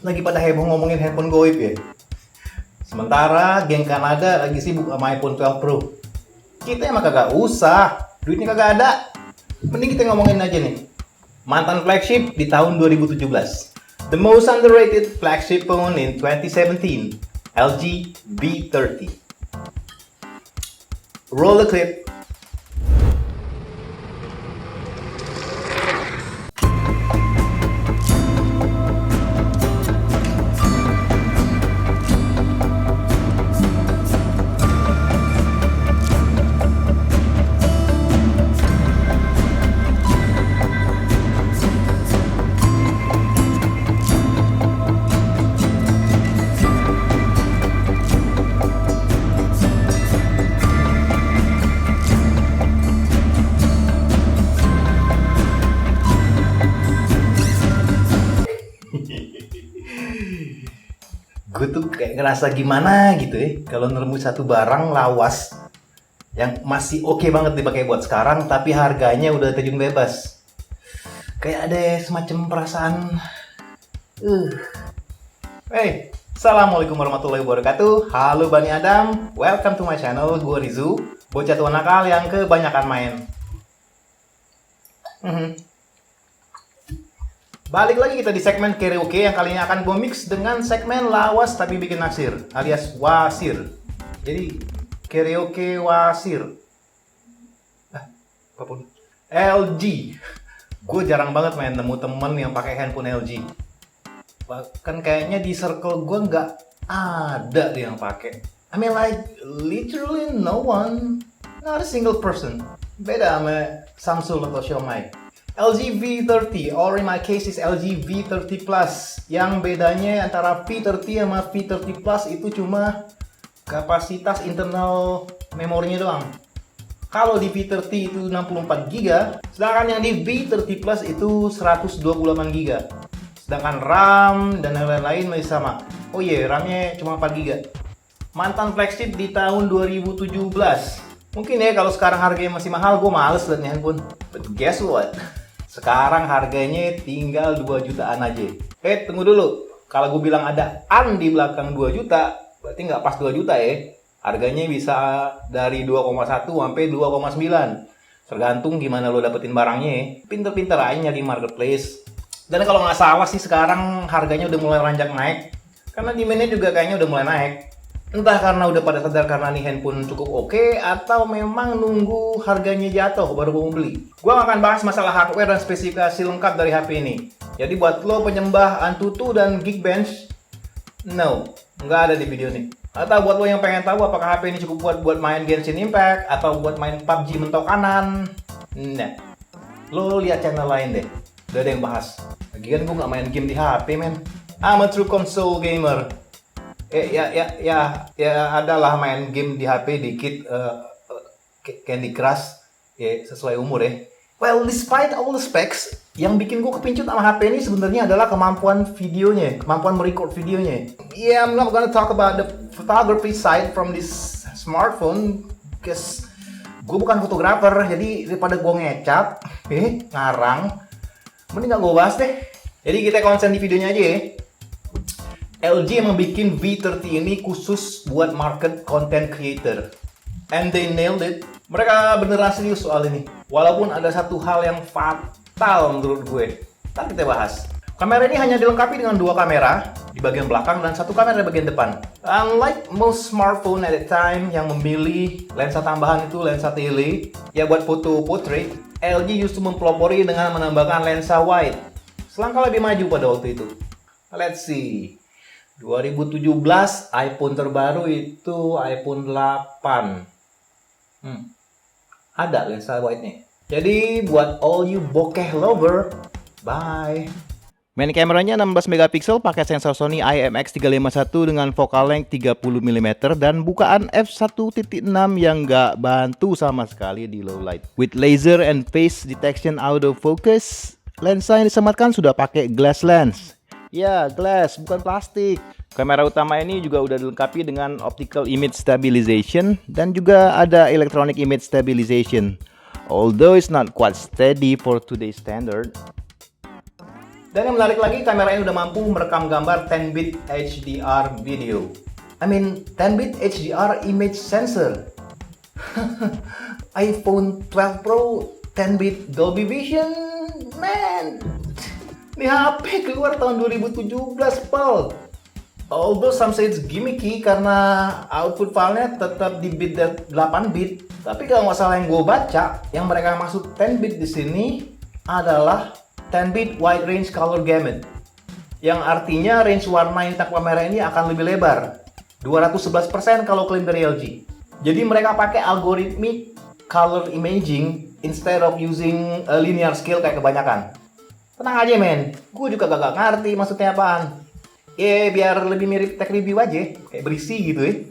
lagi pada heboh ngomongin handphone goib ya. Sementara geng Kanada lagi sibuk sama iPhone 12 Pro. Kita emang kagak usah, duitnya kagak ada. Mending kita ngomongin aja nih, mantan flagship di tahun 2017. The most underrated flagship phone in 2017, LG V30. Roll the clip. Gue tuh kayak ngerasa gimana gitu ya kalau nemu satu barang lawas yang masih oke banget dipakai buat sekarang tapi harganya udah terjun bebas. Kayak ada semacam perasaan Hey, assalamualaikum warahmatullahi wabarakatuh. Halo Bani Adam, welcome to my channel. Gue Rizu, bocah tua nakal yang kebanyakan main. Balik lagi kita di segmen karaoke yang kali ini akan gue mix dengan segmen lawas tapi bikin naksir alias wasir. Jadi karaoke wasir. Apapun. LG. Gue jarang banget main nemu temen yang pakai handphone LG. Bahkan kayaknya di circle gue nggak ada yang pakai. I mean like literally no one, not a single person. Beda sama Samsung atau Xiaomi. LG V30, or in my case is LG V30 Plus. Yang bedanya antara V30 sama V30 Plus itu cuma kapasitas internal memorinya doang. Kalau di V30 itu 64GB, sedangkan yang di V30 Plus itu 128GB. Sedangkan RAM dan lain-lain masih sama. Oh iya, RAM-nya cuma 4GB. Mantan flagship di tahun 2017. Mungkin ya kalau sekarang harganya masih mahal, gue males liat nih handphone. But guess what? Sekarang harganya tinggal 2 jutaan aja. Tunggu dulu. Kalau gue bilang ada an di belakang 2 juta, berarti nggak pas 2 juta ya. Harganya bisa dari 2,1 sampai 2,9. Tergantung gimana lo dapetin barangnya ya. Pinter-pinter aja nyari marketplace. Dan kalau nggak salah sih sekarang harganya udah mulai ranjak naik. Karena demand-nya juga kayaknya udah mulai naik. Entah karena udah pada sadar karena nih handphone cukup oke, atau memang nunggu harganya jatuh baru mau beli. Gua akan bahas masalah hardware dan spesifikasi lengkap dari HP ini. Jadi buat lo penyembah Antutu dan Geekbench, no, nggak ada di video ini. Atau buat lo yang pengen tahu apakah HP ini cukup buat main Genshin Impact atau buat main PUBG mentok kanan, nah, lo lihat channel lain deh. Udah ada yang bahas. Lagian gua nggak main game di HP, men. I'm a true console gamer. Ya adalah main game di HP dikit, Candy Crush, ya sesuai umur ya. Well, despite all the specs, yang bikin gue kepincut sama HP ini sebenarnya adalah kemampuan videonya, kemampuan merecord videonya. Yeah, I'm not gonna talk about the photography side from this smartphone, because gue bukan fotografer, jadi daripada gue ngecap, ngarang, mending gak gue bahas deh. Jadi kita konsen di videonya aja ya. LG emang bikin V30 ini khusus buat market content creator. And they nailed it. Mereka beneran serius soal ini. Walaupun ada satu hal yang fatal menurut gue. Ntar kita bahas. Kamera ini hanya dilengkapi dengan 2 kamera di bagian belakang dan 1 kamera di bagian depan. Unlike most smartphone at the time yang memilih lensa tambahan itu lensa tele, ya buat foto portrait, LG justru mempelopori dengan menambahkan lensa wide. Selangkah lebih maju pada waktu itu. Let's see. 2017 iPhone terbaru itu iPhone 8. Ada lensa wide-nya. Jadi buat all you bokeh lover, bye. Main kameranya 16 megapiksel pakai sensor Sony IMX351 dengan focal length 30mm dan bukaan f1.6 yang nggak bantu sama sekali di low light. With laser and face detection autofocus, lensa yang disematkan sudah pakai glass lens. Ya, glass, bukan plastik. Kamera utama ini juga udah dilengkapi dengan optical image stabilization dan juga ada electronic image stabilization. Although it's not quite steady for today's standard. Dan yang menarik lagi, kamera ini udah mampu merekam gambar 10-bit HDR video. 10-bit HDR image sensor. iPhone 12 Pro 10-bit Dolby Vision, man. Ini HP keluar tahun 2017, Pal. Although some say it's gimmicky karena output filenya tetap di bit 8-bit, tapi kalau nggak salah yang gue baca, yang mereka maksud 10-bit di sini adalah 10-bit wide range color gamut, yang artinya range warna yang kamera ini akan lebih lebar, 211% kalau klaim dari LG. Jadi mereka pakai algorithmic color imaging instead of using a linear scale kayak kebanyakan. Tenang aja men, gue juga gak ngerti maksudnya apaan. Biar lebih mirip tech review aja, kayak berisi gitu ya,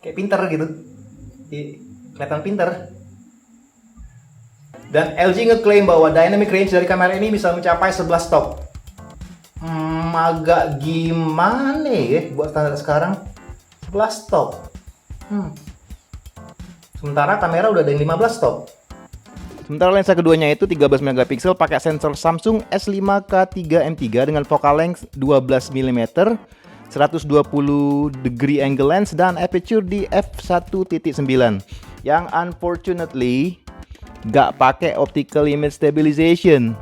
kayak pinter gitu, kelihatan pinter. Dan LG ngeklaim bahwa dynamic range dari kamera ini bisa mencapai 11 stop. Agak gimana ya buat standar sekarang? 11 stop. Sementara kamera udah ada yang 15 stop. Sementara lensa keduanya itu 13 megapiksel pakai sensor Samsung S5K3M3 dengan focal length 12 mm, 120 degree angle lens dan aperture di f1.9 yang unfortunately nggak pakai optical image stabilization.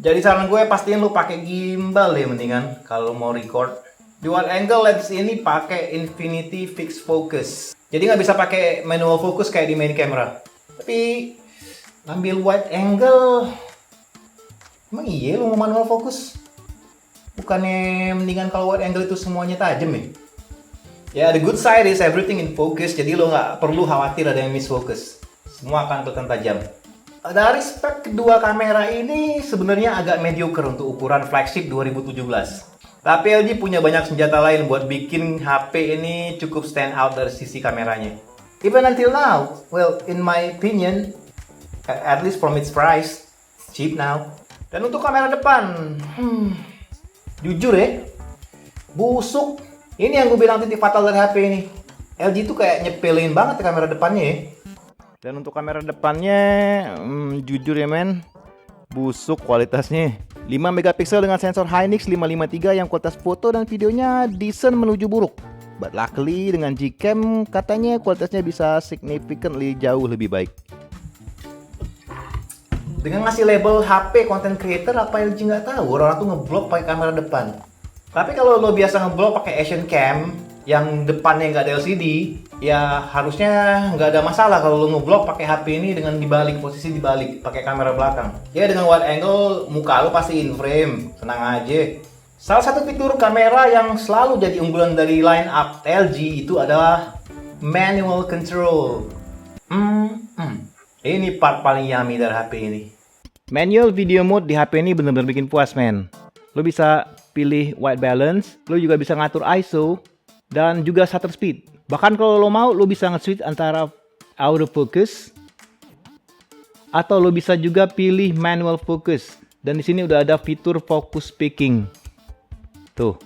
Jadi saran gue pastiin lu pakai gimbal deh mendingan kalau mau record. Dual angle lens ini pakai infinity fixed focus. Jadi nggak bisa pakai manual focus kayak di main camera. Tapi ambil wide angle, emang iya lu mau manual focus? Bukannya mendingan kalau wide angle itu semuanya tajam ya? Ya, the good side is everything in focus, jadi lo nggak perlu khawatir ada yang miss focus. Semua akan kelihatan tajam. Dari spek kedua kamera ini sebenarnya agak mediocre untuk ukuran flagship 2017. Tapi LG punya banyak senjata lain buat bikin HP ini cukup stand out dari sisi kameranya. Even until now, well, in my opinion, at least from its price, it's cheap now. Dan untuk kamera depan, jujur ya, busuk. Ini yang gue bilang titik fatal dari HP ini. LG itu kayak nyepelin banget kamera depannya ya. Dan untuk kamera depannya, jujur ya men, busuk kualitasnya. 5 megapiksel dengan sensor Hynix 553 yang kualitas foto dan videonya decent menuju buruk. But luckily dengan Gcam katanya kualitasnya bisa significantly jauh lebih baik. Dengan ngasih label HP content creator, apa LG nggak tahu orang tuh ngeblok pakai kamera depan. Tapi kalau lo biasa ngeblok pakai Action Cam yang depannya nggak ada LCD, ya harusnya nggak ada masalah kalau lo ngeblok pakai HP ini dengan dibalik, posisi dibalik, pakai kamera belakang. Ya dengan wide angle muka lo pasti in frame, tenang aja. Salah satu fitur kamera yang selalu jadi unggulan dari line up LG itu adalah manual control. Ini part paling yummy dari HP ini. Manual video mode di HP ini bener-bener bikin puas men. Lo bisa pilih white balance, lo juga bisa ngatur ISO dan juga shutter speed. Bahkan kalau lo mau, lo bisa nge-switch antara auto focus atau lo bisa juga pilih manual focus. Dan di sini udah ada fitur focus picking. Tuh.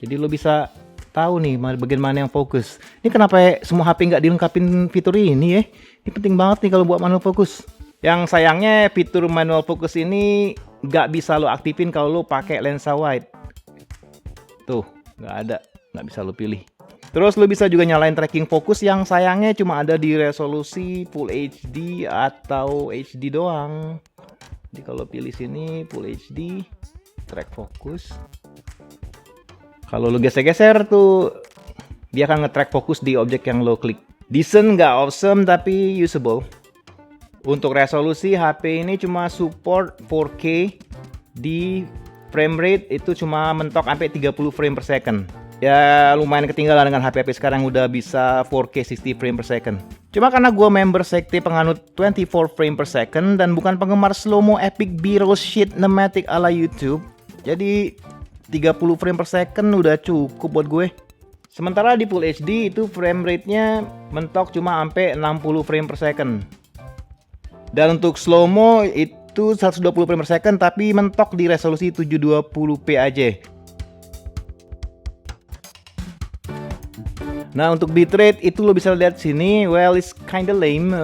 Jadi lo bisa tahu nih bagian mana yang fokus. Ini kenapa semua HP nggak dilengkapin fitur ini ya? Ini penting banget nih kalau buat manual focus. Yang sayangnya fitur manual focus ini nggak bisa lo aktifin kalau lo pakai lensa wide. Tuh, nggak bisa lo pilih. Terus lo bisa juga nyalain tracking fokus yang sayangnya cuma ada di resolusi Full HD atau HD doang. Jadi kalau pilih sini Full HD, track fokus. Kalau lo geser-geser tuh, dia akan nge-track fokus di objek yang lo klik. Decent, nggak awesome, tapi usable. Untuk resolusi HP ini cuma support 4K di frame rate itu cuma mentok sampai 30 frame per second. Ya lumayan ketinggalan dengan HP sekarang udah bisa 4K 60 frame per second. Cuma karena gue member sekte penganut 24 frame per second dan bukan penggemar slow-mo epic B-roll shit nematic ala YouTube, jadi 30 frame per second udah cukup buat gue. Sementara di Full HD itu frame rate-nya mentok cuma sampai 60 frame per second. Dan untuk slow-mo itu 120 frame per second tapi mentok di resolusi 720p aja. Nah, untuk bitrate itu lo bisa lihat sini, well it's kinda lame,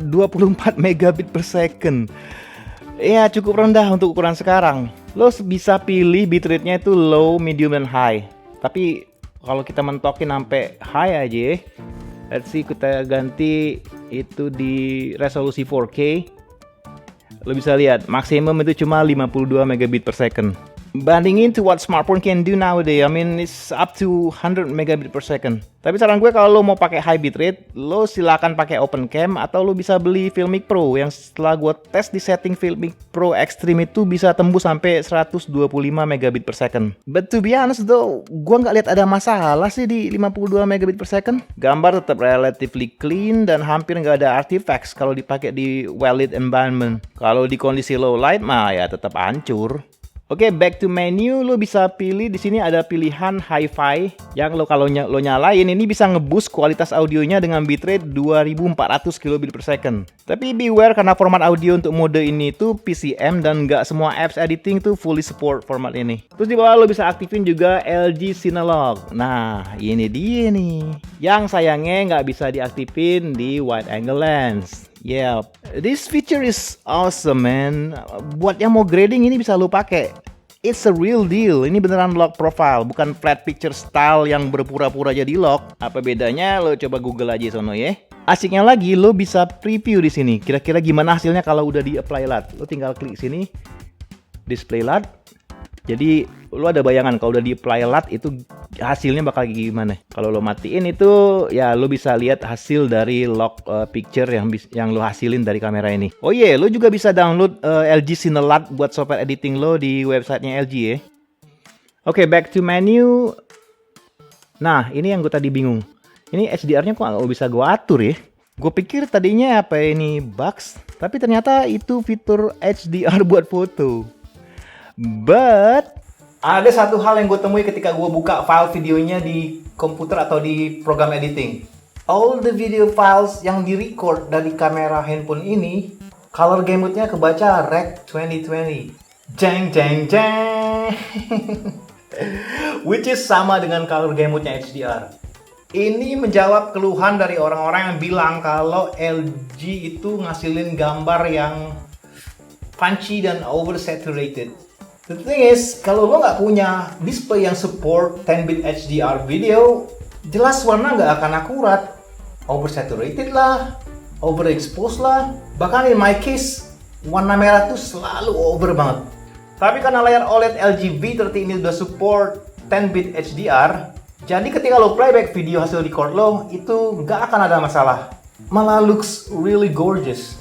24 megabit per second. Ya cukup rendah untuk ukuran sekarang. Lo bisa pilih bitrate-nya itu low, medium, dan high. Tapi kalau kita mentokin sampai high aja, let's see, kita ganti itu di resolusi 4K. Lo bisa lihat maksimum itu cuma 52 megabit per second. Bandingin to what smartphone can do nowadays, I mean it's up to 100 megabit per second. Tapi saran gue kalau lo mau pakai high bitrate, lo silakan pakai OpenCam atau lo bisa beli Filmic Pro yang setelah gue tes di setting Filmic Pro Extreme itu bisa tembus sampai 125 megabit per second. But to be honest though, gue nggak lihat ada masalah sih di 52 megabit per second. Gambar tetap relatively clean dan hampir nggak ada artifacts kalau dipakai di well-lit environment. Kalau di kondisi low light mah ya tetap hancur. Oke, back to menu, lo bisa pilih di sini ada pilihan Hi-Fi yang kalau lo nyalain ini bisa ngeboost kualitas audionya dengan bitrate 2400 kilobit per second. Tapi beware karena format audio untuk mode ini tuh PCM dan nggak semua apps editing tuh fully support format ini. Terus di bawah lo bisa aktifin juga LG Cinelog. Nah, ini dia nih. Yang sayangnya nggak bisa diaktifin di wide angle lens. Yeah, this feature is awesome man. Buat yang mau grading ini bisa lo pakai. It's a real deal. Ini beneran lock profile, bukan flat picture style yang berpura-pura jadi lock. Apa bedanya? Lo coba Google aja sono ya. Asiknya lagi, lo bisa preview di sini. Kira-kira gimana hasilnya kalau udah di apply LUT. Lo tinggal klik sini, display LUT. Jadi lo ada bayangan kalau udah di apply LUT itu hasilnya bakal gimana. Kalau lo matiin itu ya lo bisa lihat hasil dari log picture yang lo hasilin dari kamera ini. Oh iya, lo juga bisa download LG Cine LUT buat software editing lo di websitenya LG ya. Oke, back to menu. Nah, ini yang gue tadi bingung. Ini HDR-nya kok nggak bisa gue atur ya. Gue pikir tadinya apa ini bugs, tapi ternyata itu fitur HDR buat foto. But ada satu hal yang gue temui ketika gue buka file videonya di komputer atau di program editing. All the video files yang di-record dari kamera handphone ini, color gamut-nya kebaca Rec 2020. Jeng jeng jeng. Which is sama dengan color gamut-nya HDR. Ini menjawab keluhan dari orang-orang yang bilang kalau LG itu ngasilin gambar yang punchy dan oversaturated. The thing is, kalau lo nggak punya display yang support 10-bit HDR video, jelas warna nggak akan akurat. Oversaturated lah, overexposed lah. Bahkan in my case, warna merah tuh selalu over banget. Tapi karena layar OLED LG V30 ini udah support 10-bit HDR, jadi ketika lo playback video hasil record lo, itu nggak akan ada masalah. Malah looks really gorgeous.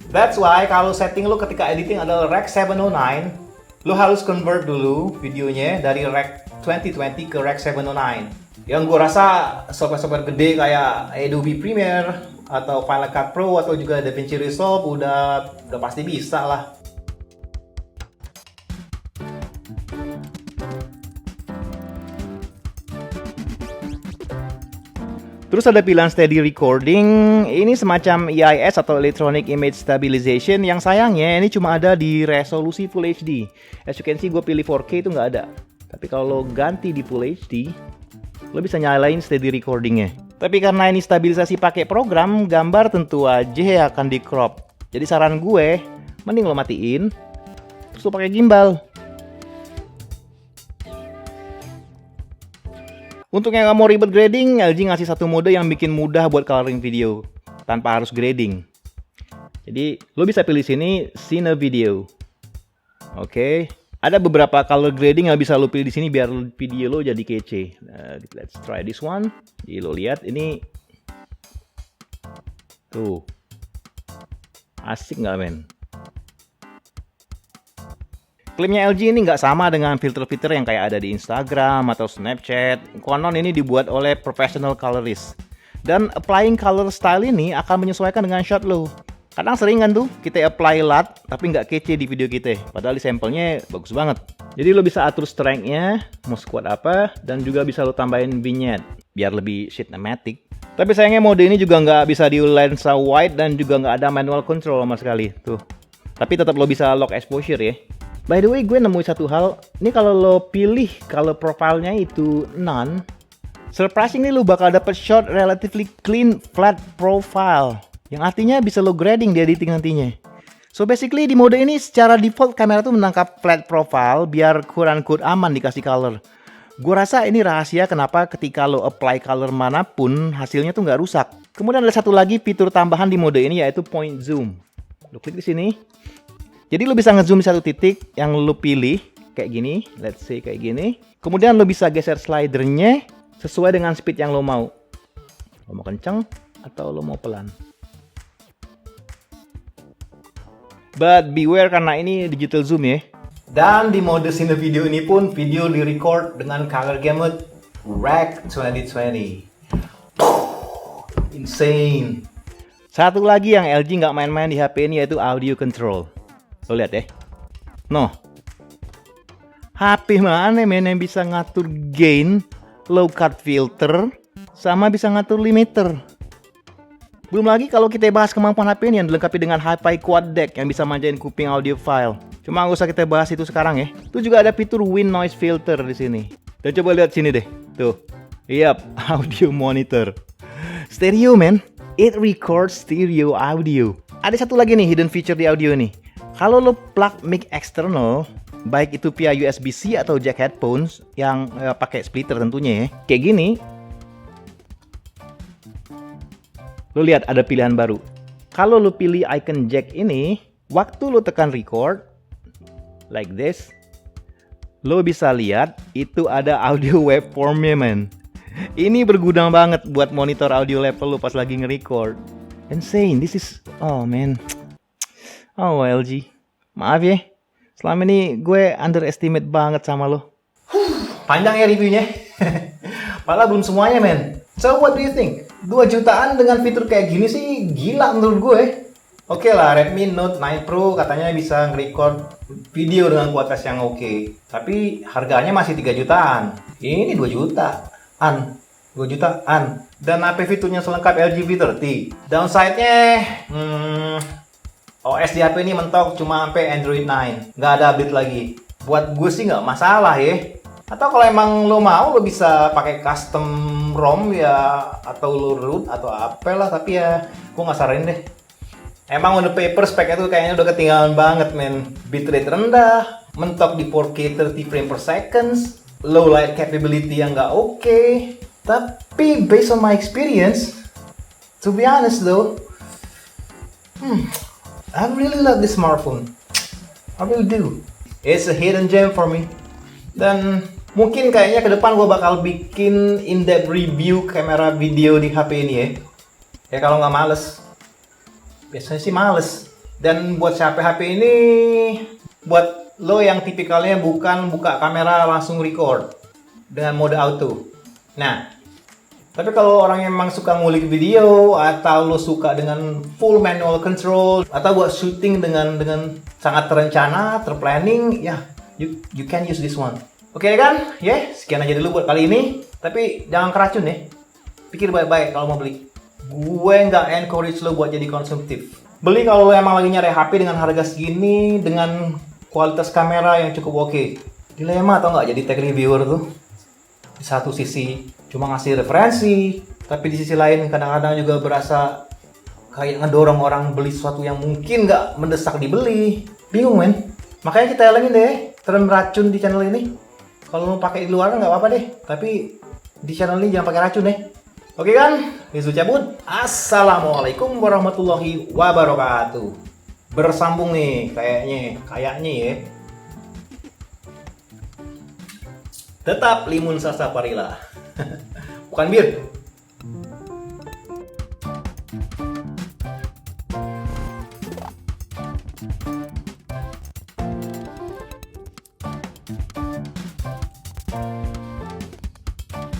That's why kalau setting lo ketika editing adalah Rec 709, lo harus convert dulu videonya dari Rec 2020 ke Rec 709. Yang gue rasa software-software gede kayak Adobe Premiere atau Final Cut Pro atau juga DaVinci Resolve udah pasti bisa lah. Terus ada pilihan steady recording, ini semacam EIS atau Electronic Image Stabilization yang sayangnya ini cuma ada di resolusi Full HD. As you can see gue pilih 4K itu nggak ada. Tapi kalau ganti di Full HD, lo bisa nyalain steady recordingnya. Tapi karena ini stabilisasi pakai program, gambar tentu aja akan di crop. Jadi saran gue, mending lo matiin, terus lo pakai gimbal. Untuk yang nggak mau ribet grading, LG ngasih satu mode yang bikin mudah buat coloring video tanpa harus grading. Jadi lo bisa pilih sini Cine Video. Oke, ada beberapa color grading yang bisa lo pilih di sini biar video lo jadi kece. Let's try this one. Jadi lo lihat ini, tuh asik nggak men? Klaimnya LG ini nggak sama dengan filter-filter yang kayak ada di Instagram atau Snapchat. Konon ini dibuat oleh professional colorist. Dan applying color style ini akan menyesuaikan dengan shot lo. Kadang sering kan tuh kita apply LUT tapi nggak kece di video kita. Padahal di sampelnya bagus banget. Jadi lo bisa atur strength-nya, mau squat apa, dan juga bisa lo tambahin vignette biar lebih cinematic. Tapi sayangnya mode ini juga nggak bisa di lensa wide dan juga nggak ada manual control sama sekali. Tuh. Tapi tetap lo bisa lock exposure ya. By the way, gue nemuin satu hal. Ini kalau lo pilih color profile-nya itu none, Surprisingly lu bakal dapet shot relatively clean flat profile, yang artinya bisa lo grading di editing nantinya. So basically di mode ini secara default kamera tuh menangkap flat profile biar quote-unquote aman dikasih color. Gue rasa ini rahasia kenapa ketika lo apply color manapun hasilnya tuh nggak rusak. Kemudian ada satu lagi fitur tambahan di mode ini yaitu point zoom. Lo klik di sini. Jadi lo bisa ngezoom di satu titik yang lo pilih kayak gini, let's say kayak gini. Kemudian lo bisa geser slidernya sesuai dengan speed yang lo mau. Lo mau kenceng atau lo mau pelan. But beware karena ini digital zoom ya. Dan di mode cine video ini pun video di-record dengan color gamut REC 2020. Insane. Satu lagi yang LG nggak main-main di HP ini yaitu audio control. Lo lihat ya. No. HP mana men yang bisa ngatur gain, low cut filter, sama bisa ngatur limiter. Belum lagi kalau kita bahas kemampuan HP ini yang dilengkapi dengan Hi-Fi Quad Deck yang bisa manjain kuping audiophile. Cuma nggak usah kita bahas itu sekarang ya. Itu juga ada fitur Wind Noise Filter di sini. Dan coba lihat sini deh. Tuh. Yap, audio monitor. Stereo man. It records stereo audio. Ada satu lagi nih hidden feature di audio ini. Kalau lo plug mic eksternal, baik itu via USB-C atau jack headphones yang pakai splitter tentunya ya. Kayak gini. Lo lihat ada pilihan baru. Kalau lo pilih icon jack ini, waktu lo tekan record like this, lo bisa lihat itu ada audio waveformnya man. Ini berguna banget buat monitor audio level lo pas lagi nge-record. Insane, this is, oh man. Oh LG, maaf ya. Selama ini gue underestimate banget sama lo. Panjang ya reviewnya. Padahal belum semuanya men. So what do you think? 2 jutaan dengan fitur kayak gini sih gila menurut gue. Oke lah, Redmi Note 9 Pro katanya bisa nge-record video dengan kualitas yang oke. Tapi harganya masih 3 jutaan. Ini 2 jutaan. 2 jutaan. Dan apa fiturnya selengkap LG V30? Downside-nya, OS di HP ini mentok cuma sampai Android 9. Nggak ada update lagi. Buat gue sih nggak masalah ya. Atau kalau emang lo mau, lo bisa pakai custom ROM ya, atau lo root atau apalah. Tapi ya, gue nggak saranin deh. Emang on the paper speknya tuh kayaknya udah ketinggalan banget men. Bitrate rendah, mentok di 4K 30 frame per second, low light capability yang nggak oke. Tapi based on my experience, to be honest though, I really love this smartphone. I really do. It's a hidden gem for me. Dan mungkin kayaknya ke depan gue bakal bikin in-depth review kamera video di HP ini ya. Ya kalau nggak males. Biasanya sih males. Dan buat siapa HP ini, buat lo yang tipikalnya bukan buka kamera langsung record dengan mode auto. Nah, tapi kalau orang yang memang suka ngulik video atau lo suka dengan full manual control atau buat shooting dengan sangat terencana, terplanning, ya you can use this one. Oke kan? Ya, sekian aja dulu buat kali ini. Tapi jangan keracun ya. Pikir baik-baik kalau mau beli. Gue nggak encourage lo buat jadi konsumtif. Beli kalau lo emang lagi nyari HP dengan harga segini, dengan kualitas kamera yang cukup oke. Dilema atau nggak jadi tech reviewer tuh? Di satu sisi cuma ngasih referensi, tapi di sisi lain kadang-kadang juga berasa kayak ngedorong orang beli sesuatu yang mungkin nggak mendesak dibeli. Bingung men. Makanya kita hilangin deh tren racun di channel ini. Kalau mau pakai di luar nggak apa-apa deh, tapi di channel ini jangan pakai racun deh. Oke kan? Rizu cabut. Assalamualaikum warahmatullahi wabarakatuh. Bersambung nih kayaknya ya. Tetap Limun Sarsaparilla. Bukan bir.